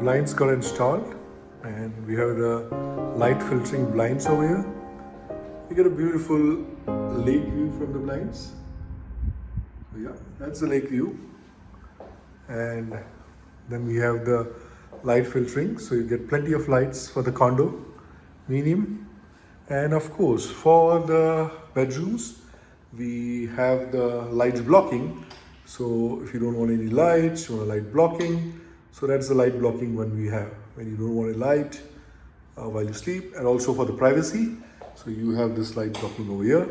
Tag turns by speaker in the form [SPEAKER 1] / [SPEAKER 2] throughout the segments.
[SPEAKER 1] blinds got installed, and we have the light filtering blinds over here. You get a beautiful lake view from the blinds. So yeah, that's the lake view. And then we have the light filtering, so you get plenty of lights for the condo, medium. And of course, for the bedrooms, we have the lights blocking. So if you don't want any lights, you want a light blocking. So that's the light blocking one we have when you don't want a light while you sleep, and also for the privacy. So you have this light blocking over here.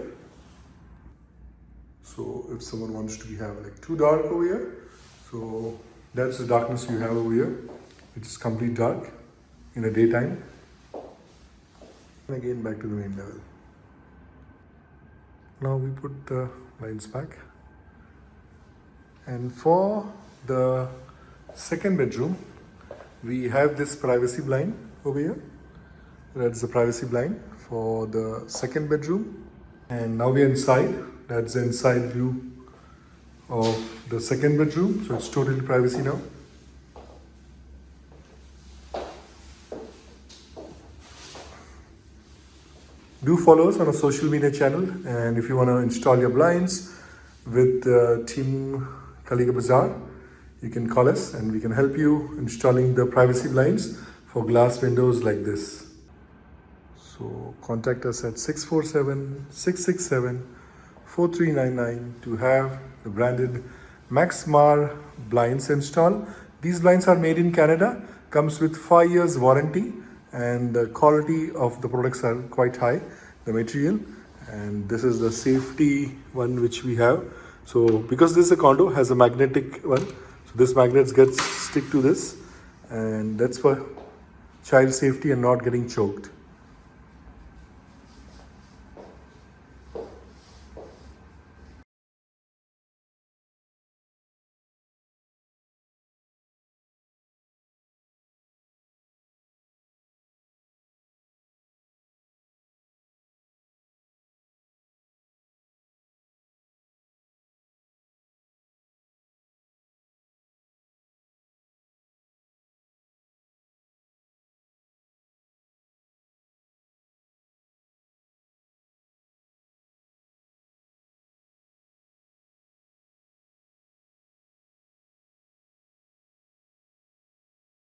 [SPEAKER 1] So if someone wants to have like too dark over here, so that's the darkness you have over here. It's complete dark in the daytime. And again back to the main level. Now we put the lights back. And for the second bedroom, we have this privacy blind over here. That's the privacy blind for the second bedroom. And now we are inside. That's the inside view of the second bedroom. So it's totally privacy now. Do follow us on our social media channel, and if you want to install your blinds with Team Kaliga Bazaar, you can call us and we can help you installing the privacy blinds for glass windows like this. So contact us at 647-667-4399 to have the branded MAXXMAR blinds installed. These blinds are made in Canada, comes with 5 years warranty, and the quality of the products are quite high, the material. And this is the safety one which we have. So because this is a condo, has a magnetic one, so this magnets gets stick to this, and that's for child safety and not getting choked.